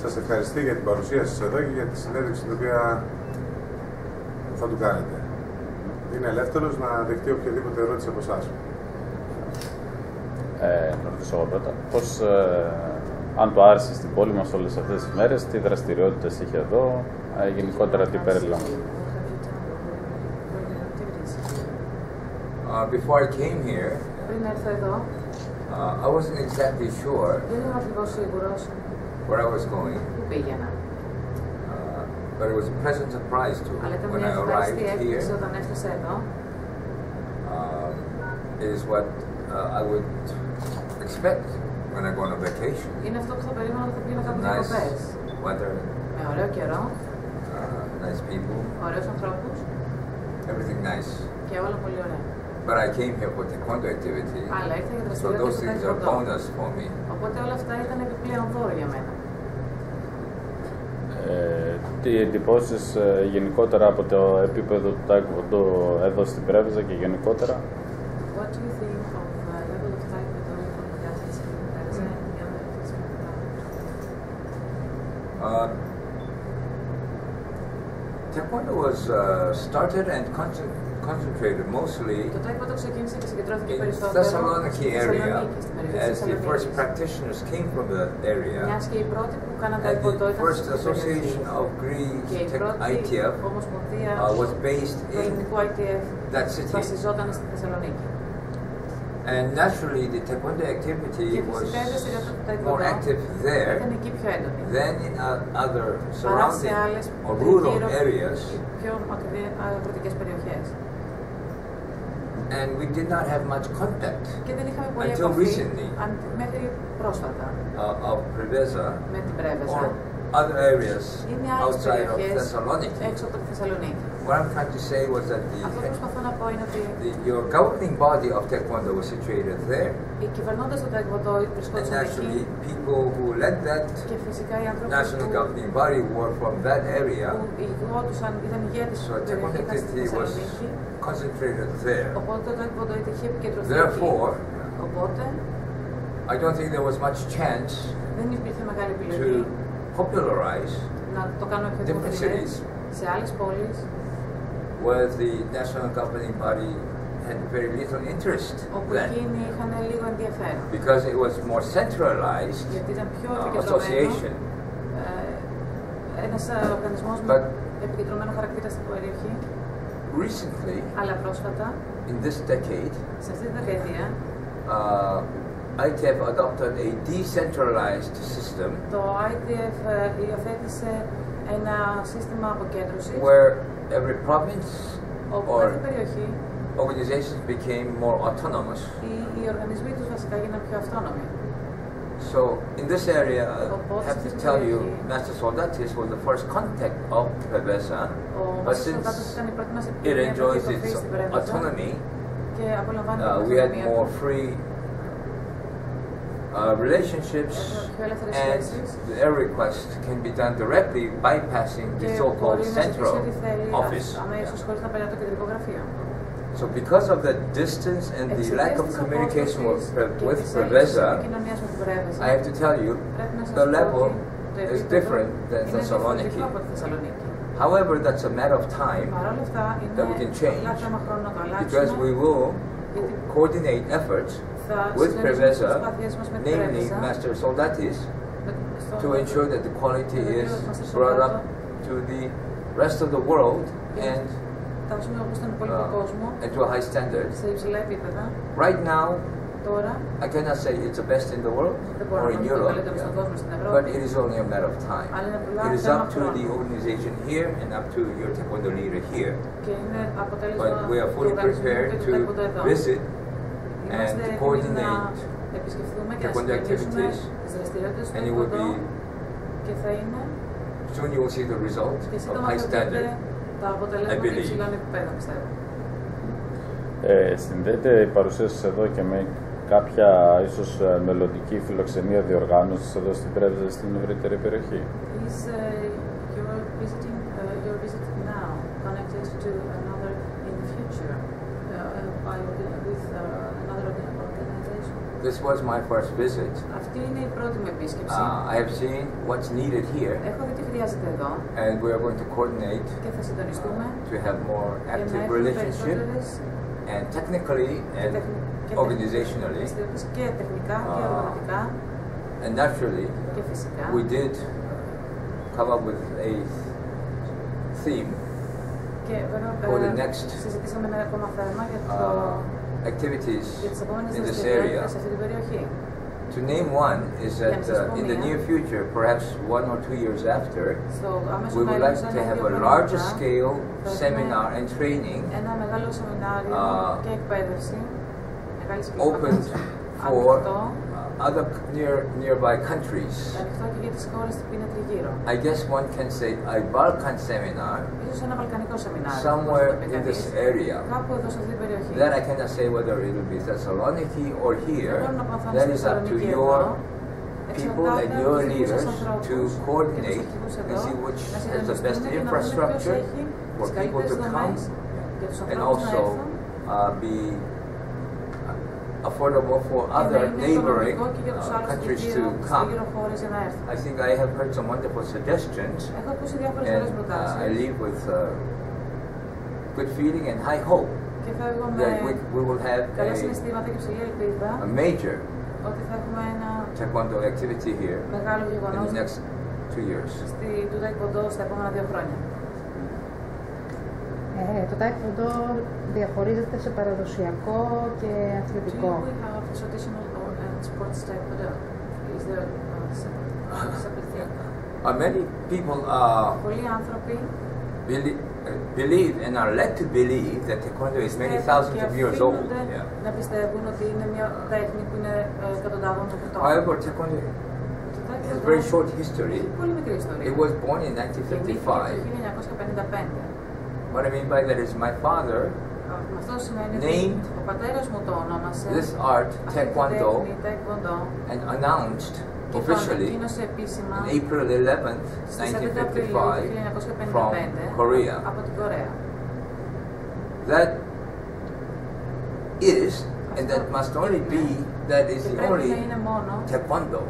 Σας ευχαριστώ για την παρουσία σας εδώ και για τη συνέντευξη την οποία θα του κάνετε. Είναι ελεύθερος να δεχτεί οποιαδήποτε ερώτηση από εσάς. Να ρωτήσω εγώ πρώτα. Πώς, αν το άρεσε στην πόλη μας όλες αυτές τις μέρες, τι δραστηριότητες είχε εδώ, γενικότερα τι περιλαμβάνει. Before I came here, I wasn't exactly sure where I was going. But it was a pleasant surprise to me when I arrived here. It is what I would expect when I go on a vacation. Nice weather, nice people, everything nice. But I came here for taekwondo activity, so those things are bonus for me. Τι εντυπώσεις γενικότερα από το επίπεδο του taekwondo εδώ στην Πρέβεζα και γενικότερα? Taekwondo was started and concentrated mostly in Thessaloniki area, as the first practitioners came from the area, and the first association of Greece ITF was based in that city. And naturally, the taekwondo activity was more active there than in other surrounding or rural areas. And we did not have much contact until recently of Preveza or other areas outside of Thessaloniki. What I'm trying to say was that your governing body of Taekwondo was situated there. And actually, people who led that national governing body were from that area. So Taekwondo activity was concentrated there. Therefore, I don't think there was much chance to popularize different cities where the national governing body had very little interest then, because it was more centralized association. But recently, in this decade, ITF adopted a decentralized system where every province or organizations became more autonomous. So in this area, I have to tell you, Master Soldatis was the first contact of Preveza, but since it enjoys its autonomy, we had more free relationships, and their request can be done directly bypassing the so-called central office. So because of the distance and the lack of communication with Preveza, I have to tell you, the level is different than Thessaloniki. However, that's a matter of time that we can change, because we will coordinate efforts with Preveza, namely Master Soldatis, to ensure that the quality is brought up to the rest of the world and to a high standard. Right now, I cannot say it's the best in the world or in Europe, but it is only a matter of time. It is up to the organization here and up to your taekwondo leader here. But we are fully prepared to visit and to coordinate taekwondo activities, and it will be soon you will see the result of high standard, I believe. Συνδέεται η παρουσία σας εδώ και με κάποια ίσως μελλοντική φιλοξενία διοργάνωσης εδώ στην Πρέβεζα στην ευρύτερη περιοχή? Is your visit now connected to another in the future with This was my first visit. Αυτή είναι η πρώτη μου επίσκεψη. I have seen what's needed here. Έχω δει τι χρειάζεται εδώ. And we are going to coordinate και θα συντονιστούμε to have more active relationship and technically and organizationally. Και τεχνικά και οργανωτικά. And naturally, και φυσικά. We did come up with a theme for the next activities in this area. To name one is that in the near future, perhaps 1 or 2 years after, we would like to have a larger scale seminar and training opened for other nearby countries. I guess one can say a Balkan seminar somewhere in this area. Then I cannot say whether it will be Thessaloniki or here. That is up to your people and your leaders to coordinate and see which has the best infrastructure for people to come and also be affordable for other neighboring countries to come. I think I have heard some wonderful suggestions, and I leave with good feeling and high hope that we will have a major taekwondo activity here in the next 2 years. Το taekwondo διαχωρίζεται σε παραδοσιακό και αθλητικό. Many people believe and are led to believe that taekwondo is many thousands of years old. However, taekwondo has a very short history. It was born in 1955. What I mean by that is my father named this art taekwondo and announced officially on April 11th, 1955 from Korea. That is, and that must only be, that is the only taekwondo.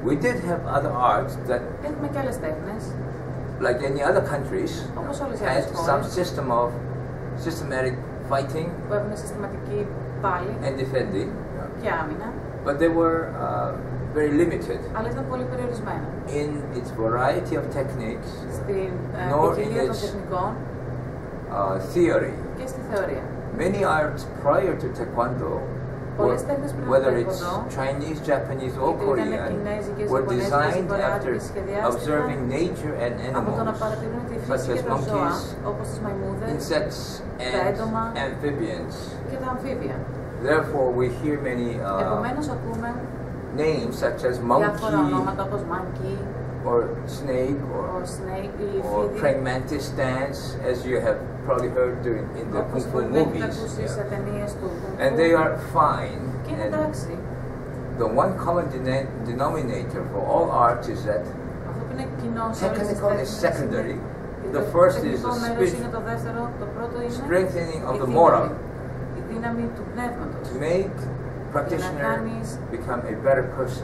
We did have other arts that, like any other countries, had some system of systematic fighting and defending, but they were very limited in its variety of techniques, nor in its theory. Many arts prior to taekwondo, whether it's Chinese, Japanese, or Korean, were designed after observing nature and animals, such as monkeys, insects, and amphibians. Therefore, we hear many names such as monkey, or snake, or praying mantis dance, as you have probably heard in the Kung Fu movies. Yeah. And they are fine. And the one common denominator for all arts is that technical is secondary. The first is the strengthening of the moral, to make practitioner become a better person,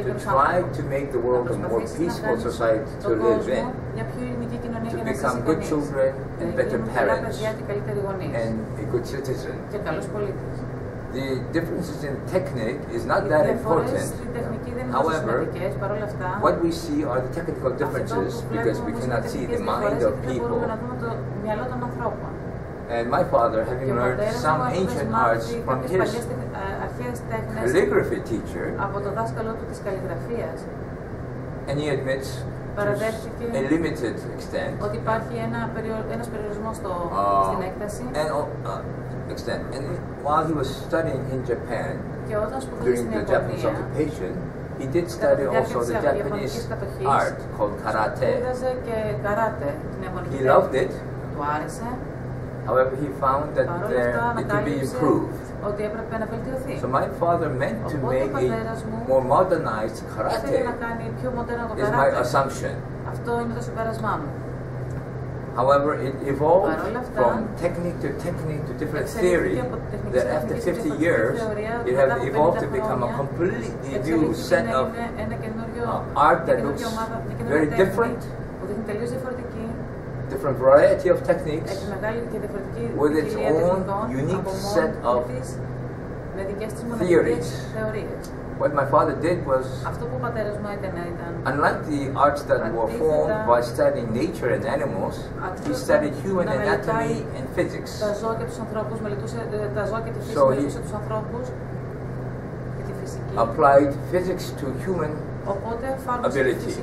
to try to make the world a more peaceful society to live in, to become good children and better parents and a good citizen. The differences in technique is not that important. However, what we see are the technical differences because we cannot see the mind of people. And my father, having learned some ancient arts from his calligraphy teacher, and he admits to a limited extent, and while he was studying in Japan during the Japanese occupation, he did study also the Japanese art called karate. He loved it. However, he found that it could be improved. So my father meant to make a more modernized karate, is my assumption. However, it evolved from technique to different theory, that after 50 years, it has evolved to become a completely new set of art that looks very different, different variety of techniques, with its own unique set of theories. What my father did was, unlike the arts that were formed by studying nature and animals, he studied human anatomy and physics. So he applied physics to human ability.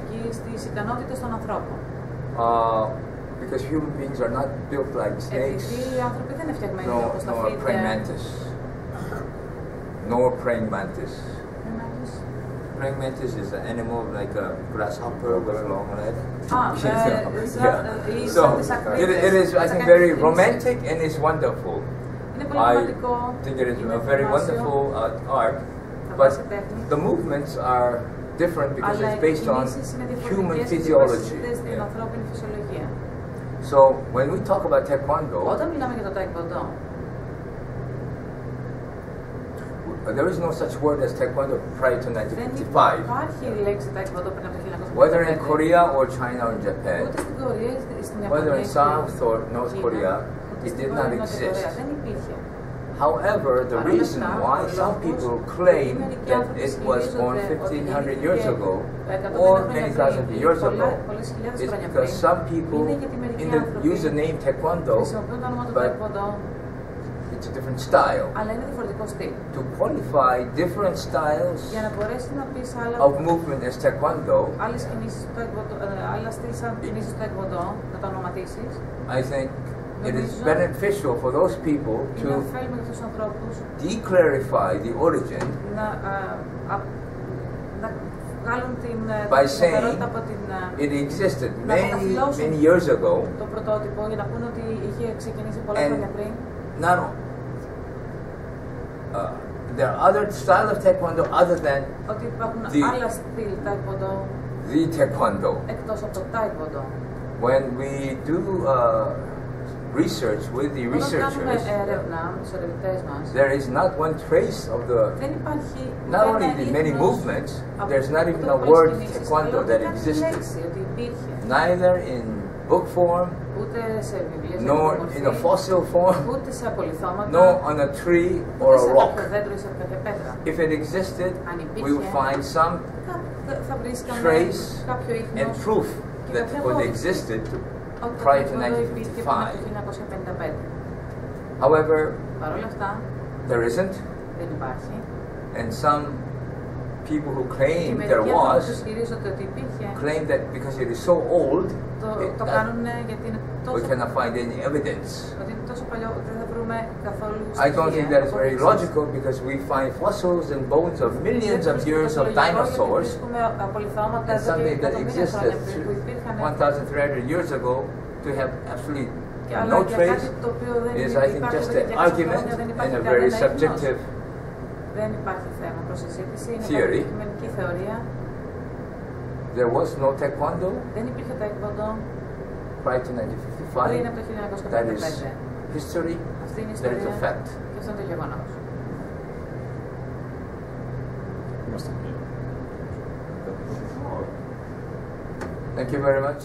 Because human beings are not built like snakes, nor praying mantis. Nor praying mantis. Praying mantis is an animal like a grasshopper with a long leg. So it is, I think, very romantic and it's wonderful. I think it is a very wonderful art, but the movements are different because it's based on human physiology. Yeah. So when we talk about Taekwondo, there is no such word as Taekwondo prior to 1955. Whether in Korea or China or Japan, whether in South or North Korea, it did not exist. However, the reason why some people claim that it was born 1500 years ago or many thousand years ago is because some people use the name Taekwondo, but it's a different style. To qualify different styles of movement as Taekwondo, I think it is beneficial for those people to declarify the origin by saying it existed many years ago, and not there are other styles of Taekwondo other than the Taekwondo. When we do research with the researchers, there is not one trace of the, not only the many movements, there's not even a word Taekwondo that existed, neither in book form, nor in a fossil form, nor on a tree or a rock. If it existed, we would find some trace and proof that it existed prior to 1955. However, there isn't, and some people who claim there was, claim that because it is so old, we cannot find any evidence. I don't think that is very logical because we find fossils and bones of millions of years of dinosaurs, and something that existed 1,300 years ago to have absolutely no trace is, I think, just an argument and a very subjective theory. There was no Taekwondo prior to 1955. That is history. That is a fact. Thank you very much.